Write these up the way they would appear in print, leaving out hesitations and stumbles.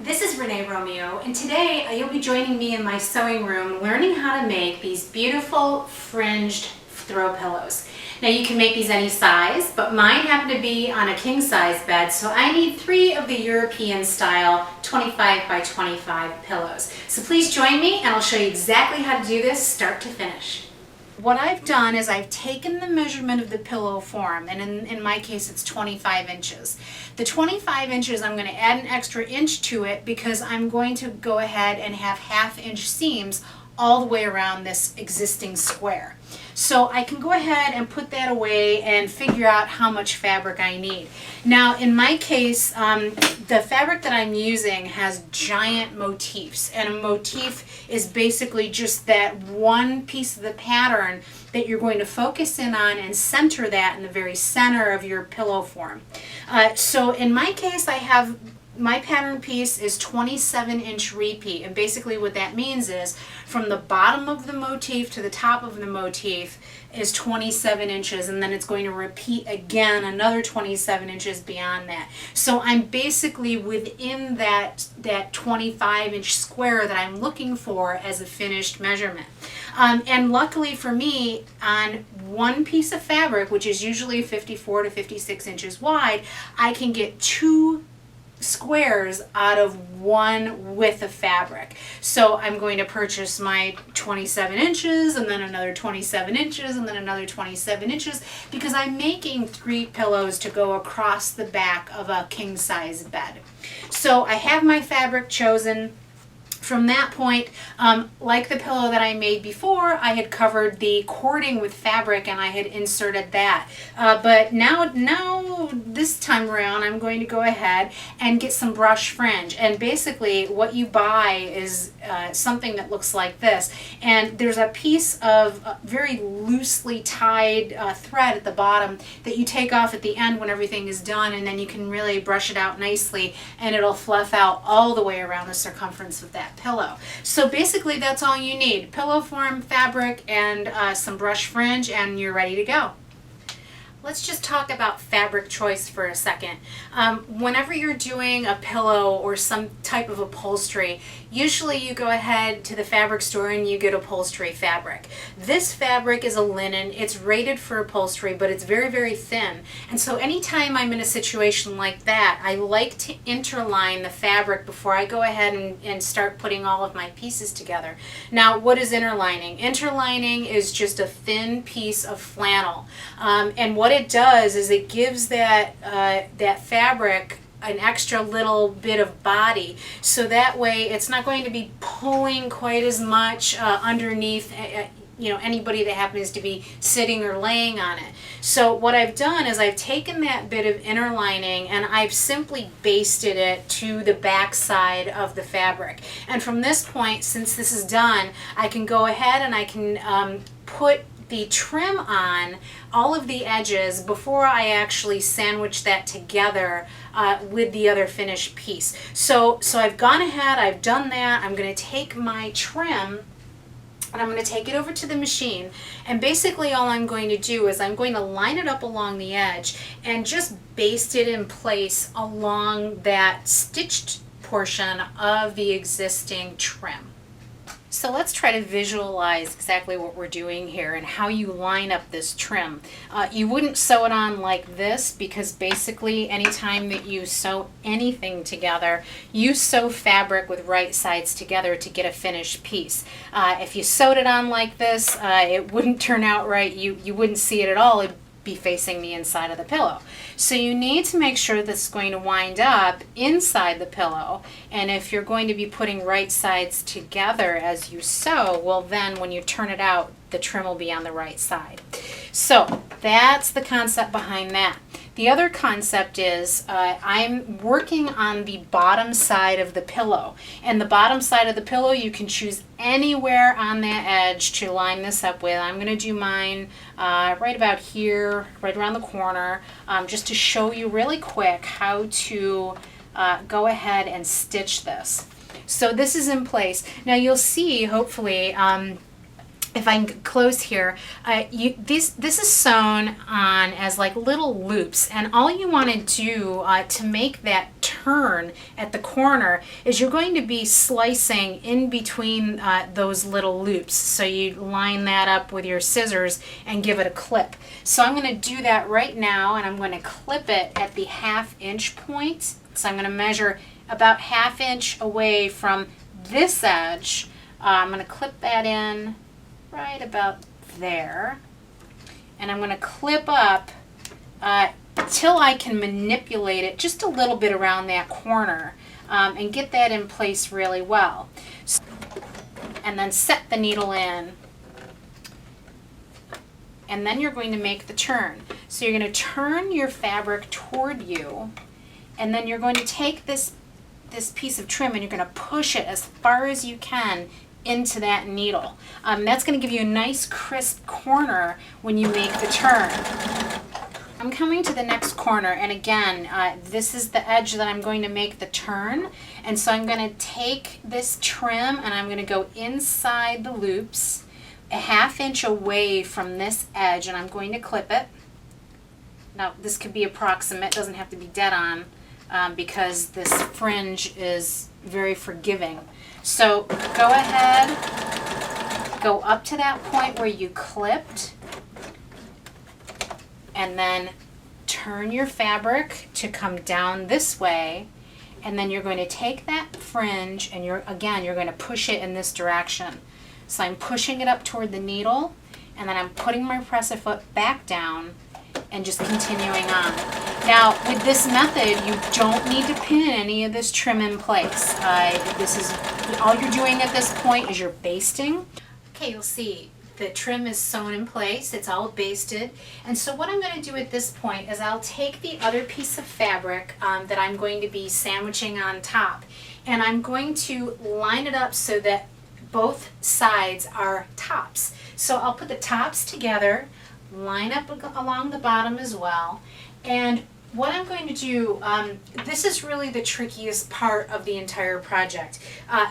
This is Renee Romeo, and today you'll be joining me in my sewing room learning how to make these beautiful fringed throw pillows. Now you can make these any size, but mine happen to be on a king size bed, so I need 3 of the European style 25 by 25 pillows. So please join me and I'll show you exactly how to do this start to finish. What I've done is I've taken the measurement of the pillow form, and in my case it's 25 inches. The 25 inches, I'm going to add an extra inch to it because I'm going to go ahead and have 1/2 inch seams all the way around this existing square. So I can go ahead and put that away and figure out how much fabric I need. Now in my case, the fabric that I'm using has giant motifs, and a motif is basically just that one piece of the pattern that you're going to focus in on and center that in the very center of your pillow form. So in my case, my pattern piece is 27-inch repeat, and basically what that means is from the bottom of the motif to the top of the motif is 27 inches, and then it's going to repeat again another 27 inches beyond that. So I'm basically within that 25-inch square that I'm looking for as a finished measurement. And luckily for me, on one piece of fabric, which is usually 54 to 56 inches wide, I can get 2 squares out of one width of fabric. So I'm going to purchase my 27 inches and then another 27 inches and then another 27 inches because I'm making 3 pillows to go across the back of a king size bed. So I have my fabric chosen. From that point, like the pillow that I made before, I had covered the cording with fabric and I had inserted that. But now this time around, I'm going to go ahead and get some brush fringe. And basically what you buy is something that looks like this. And there's a piece of very loosely tied thread at the bottom that you take off at the end when everything is done, and then you can really brush it out nicely and it'll fluff out all the way around the circumference of that pillow. So basically that's all you need: pillow form, fabric, and some brush fringe, and you're ready to go. Let's just talk about fabric choice for a second. Whenever you're doing a pillow or some type of upholstery, usually you go ahead to the fabric store and you get upholstery fabric. This fabric is a linen. It's rated for upholstery, but it's very, very thin. And so anytime I'm in a situation like that, I like to interline the fabric before I go ahead and start putting all of my pieces together. Now, what is interlining? Interlining is just a thin piece of flannel. And what it does is it gives that fabric an extra little bit of body, so that way it's not going to be pulling quite as much underneath anybody that happens to be sitting or laying on it. So what I've done is I've taken that bit of inner lining and I've simply basted it to the back side of the fabric. And from this point, since this is done, I can go ahead and I can put the trim on all of the edges before I actually sandwich that together with the other finished piece. So I've gone ahead, I've done that. I'm going to take my trim and I'm going to take it over to the machine, and basically all I'm going to do is I'm going to line it up along the edge and just baste it in place along that stitched portion of the existing trim. So let's try to visualize exactly what we're doing here and how you line up this trim. You wouldn't sew it on like this because basically anytime that you sew anything together, you sew fabric with right sides together to get a finished piece. If you sewed it on like this, it wouldn't turn out right. You wouldn't see it at all. It'd be facing the inside of the pillow. So you need to make sure this is going to wind up inside the pillow, and if you're going to be putting right sides together as you sew, well then when you turn it out, the trim will be on the right side. So that's the concept behind that. The other concept is I'm working on the bottom side of the pillow, and the bottom side of the pillow you can choose anywhere on that edge to line this up with. I'm going to do mine right about here, right around the corner, just to show you really quick how to go ahead and stitch this. So this is in place. Now you'll see, hopefully, if I can get close here, this is sewn on as like little loops, and all you want to do to make that turn at the corner is you're going to be slicing in between those little loops. So you line that up with your scissors and give it a clip. So I'm going to do that right now, and I'm going to clip it at the 1/2 inch point. So I'm going to measure about 1/2 inch away from this edge. I'm going to clip that in right about there, and I'm going to clip up till I can manipulate it just a little bit around that corner and get that in place really well. And then set the needle in, and then you're going to make the turn. So you're going to turn your fabric toward you, and then you're going to take this piece of trim and you're going to push it as far as you can into that needle. That's going to give you a nice crisp corner when you make the turn. I'm coming to the next corner, and again, this is the edge that I'm going to make the turn, and so I'm going to take this trim and I'm going to go inside the loops a 1/2 inch away from this edge, and I'm going to clip it. Now this could be approximate, doesn't have to be dead on, because this fringe is very forgiving. So go ahead, go up to that point where you clipped, and then turn your fabric to come down this way, and then you're going to take that fringe and you're going to push it in this direction. So I'm pushing it up toward the needle, and then I'm putting my presser foot back down and just continuing on. Now, with this method, you don't need to pin any of this trim in place. This is all you're doing at this point is you're basting. Okay, you'll see the trim is sewn in place. It's all basted. And so what I'm going to do at this point is I'll take the other piece of fabric that I'm going to be sandwiching on top, and I'm going to line it up so that both sides are tops. So I'll put the tops together, line up along the bottom as well, and what I'm going to do, this is really the trickiest part of the entire project,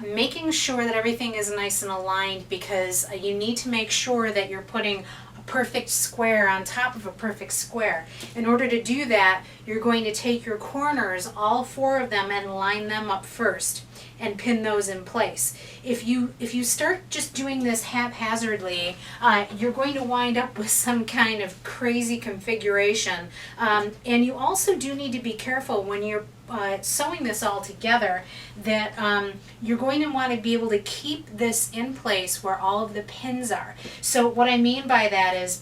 making sure that everything is nice and aligned, because you need to make sure that you're putting a perfect square on top of a perfect square. In order to do that, you're going to take your corners, all 4 of them, and line them up first and pin those in place. If you start just doing this haphazardly, you're going to wind up with some kind of crazy configuration. And you also do need to be careful when you're sewing this all together that you're going to want to be able to keep this in place where all of the pins are. So what I mean by that is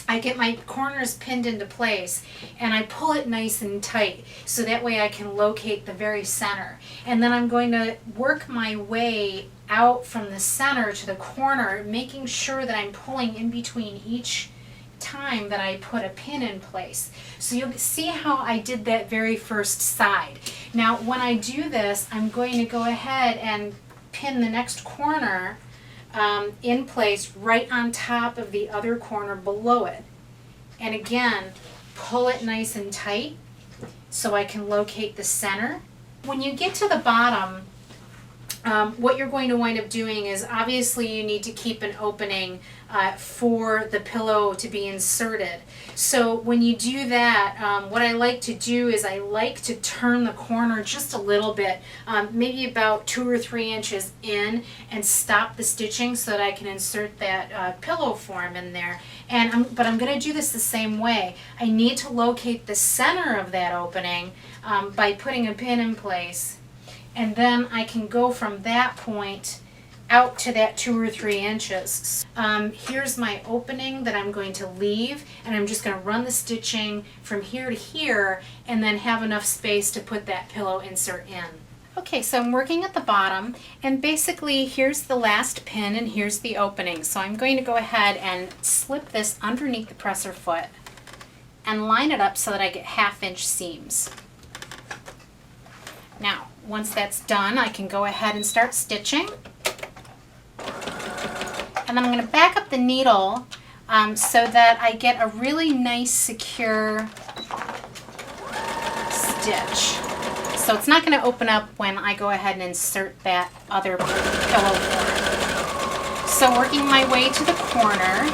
I get my corners pinned into place and I pull it nice and tight so that way I can locate the very center. And then I'm going to work my way out from the center to the corner, making sure that I'm pulling in between each time that I put a pin in place. So you'll see how I did that very first side. Now when I do this, I'm going to go ahead and pin the next corner in place right on top of the other corner below it. And again, pull it nice and tight so I can locate the center. When you get to the bottom, what you're going to wind up doing is obviously you need to keep an opening for the pillow to be inserted. So when you do that, what I like to do is I like to turn the corner just a little bit, maybe about 2 or 3 inches in, and stop the stitching so that I can insert that pillow form in there. But I'm going to do this the same way. I need to locate the center of that opening by putting a pin in place. And then I can go from that point out to that 2 or 3 inches. Here's my opening that I'm going to leave, and I'm just going to run the stitching from here to here and then have enough space to put that pillow insert in. Okay, so I'm working at the bottom, and basically here's the last pin and here's the opening. So I'm going to go ahead and slip this underneath the presser foot and line it up so that I get 1/2 inch seams. Now, once that's done, I can go ahead and start stitching. And then I'm going to back up the needle so that I get a really nice, secure stitch. So it's not going to open up when I go ahead and insert that other pillow form. So working my way to the corner,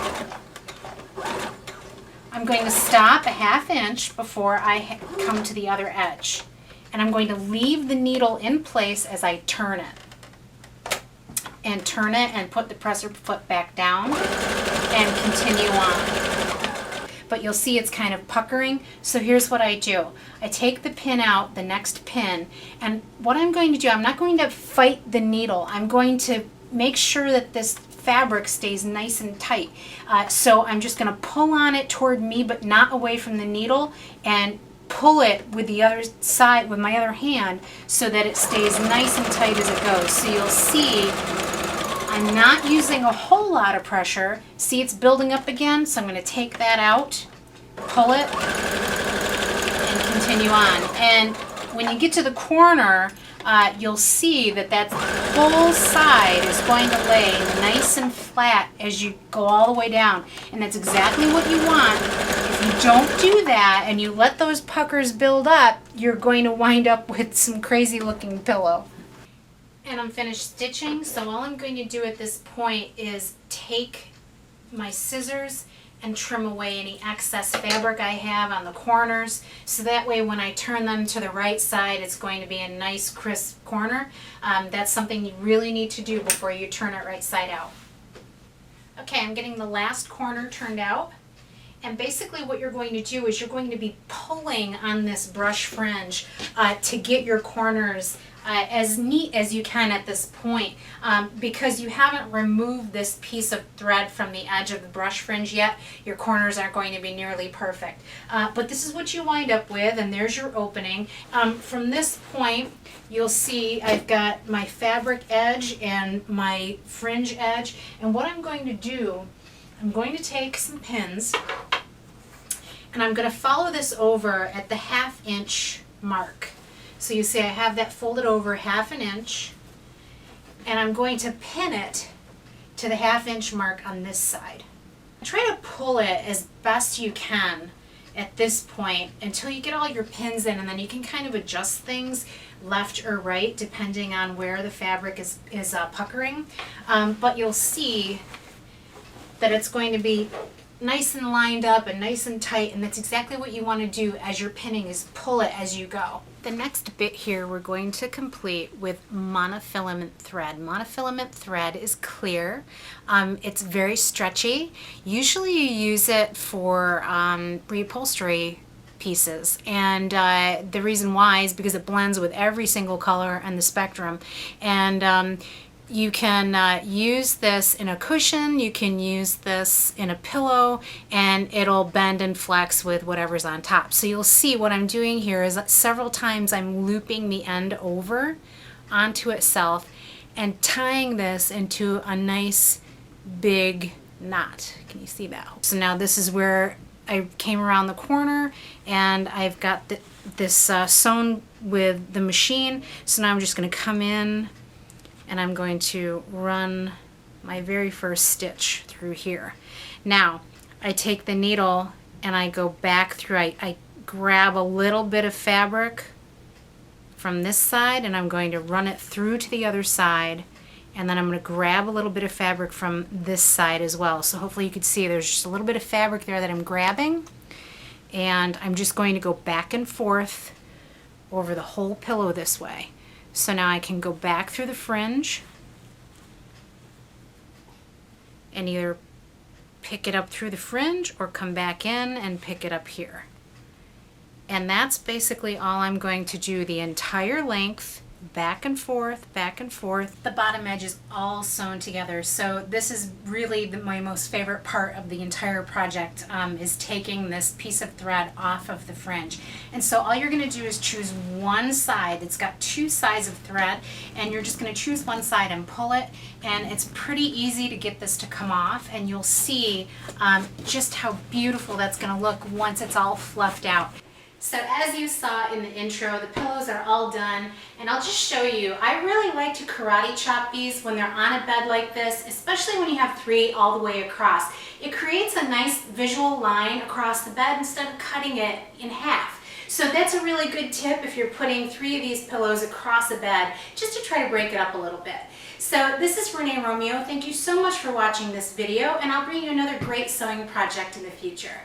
I'm going to stop a 1/2 inch before I come to the other edge. And I'm going to leave the needle in place as I turn it. And turn it and put the presser foot back down and continue on. But you'll see it's kind of puckering. So here's what I do. I take the pin out, the next pin, and what I'm going to do, I'm not going to fight the needle. I'm going to make sure that this fabric stays nice and tight. So I'm just going to pull on it toward me, but not away from the needle, and pull it with the other side, with my other hand, so that it stays nice and tight as it goes. So you'll see I'm not using a whole lot of pressure. See, it's building up again, so I'm going to take that out, pull it, and continue on. And when you get to the corner, you'll see that that whole side is going to lay nice and flat as you go all the way down. And that's exactly what you want. If you don't do that and you let those puckers build up, you're going to wind up with some crazy looking pillow. And I'm finished stitching, so all I'm going to do at this point is take my scissors and trim away any excess fabric I have on the corners, so that way when I turn them to the right side, it's going to be a nice crisp corner. That's something you really need to do before you turn it right side out. Okay, I'm getting the last corner turned out. And basically what you're going to do is you're going to be pulling on this brush fringe to get your corners as neat as you can at this point, because you haven't removed this piece of thread from the edge of the brush fringe yet. Your corners aren't going to be nearly perfect. But this is what you wind up with, and there's your opening. From this point, you'll see I've got my fabric edge and my fringe edge. And what I'm going to do, I'm going to take some pins, and I'm going to follow this over at the 1/2 inch mark. So you see I have that folded over 1/2 inch, and I'm going to pin it to the 1/2 inch mark on this side. Try to pull it as best you can at this point until you get all your pins in, and then you can kind of adjust things left or right depending on where the fabric is puckering. But you'll see that it's going to be nice and lined up and nice and tight, and that's exactly what you want to do as you're pinning, is pull it as you go. The next bit here we're going to complete with monofilament thread. Monofilament thread is clear. It's very stretchy. Usually you use it for reupholstery pieces, and the reason why is because it blends with every single color on the spectrum. And you can use this in a cushion, you can use this in a pillow, and it'll bend and flex with whatever's on top. So you'll see what I'm doing here is that several times I'm looping the end over onto itself and tying this into a nice big knot. Can you see that? So now this is where I came around the corner, and I've got this sewn with the machine. So now I'm just going to come in, and I'm going to run my very first stitch through here. Now, I take the needle and I go back through, I grab a little bit of fabric from this side, and I'm going to run it through to the other side, and then I'm going to grab a little bit of fabric from this side as well. So hopefully you can see there's just a little bit of fabric there that I'm grabbing, and I'm just going to go back and forth over the whole pillow this way. So now I can go back through the fringe and either pick it up through the fringe or come back in and pick it up here. And that's basically all I'm going to do the entire length, back and forth, back and forth. The bottom edge is all sewn together. So this is really my most favorite part of the entire project, is taking this piece of thread off of the fringe. And so all you're going to do is choose one side. It's got two sides of thread, and you're just going to choose one side and pull it, and it's pretty easy to get this to come off, and you'll see just how beautiful that's going to look once it's all fluffed out. So as you saw in the intro, the pillows are all done, and I'll just show you. I really like to karate chop these when they're on a bed like this, especially when you have three all the way across. It creates a nice visual line across the bed instead of cutting it in half. So that's a really good tip if you're putting 3 of these pillows across a bed, just to try to break it up a little bit. So this is Renee Romeo. Thank you so much for watching this video, and I'll bring you another great sewing project in the future.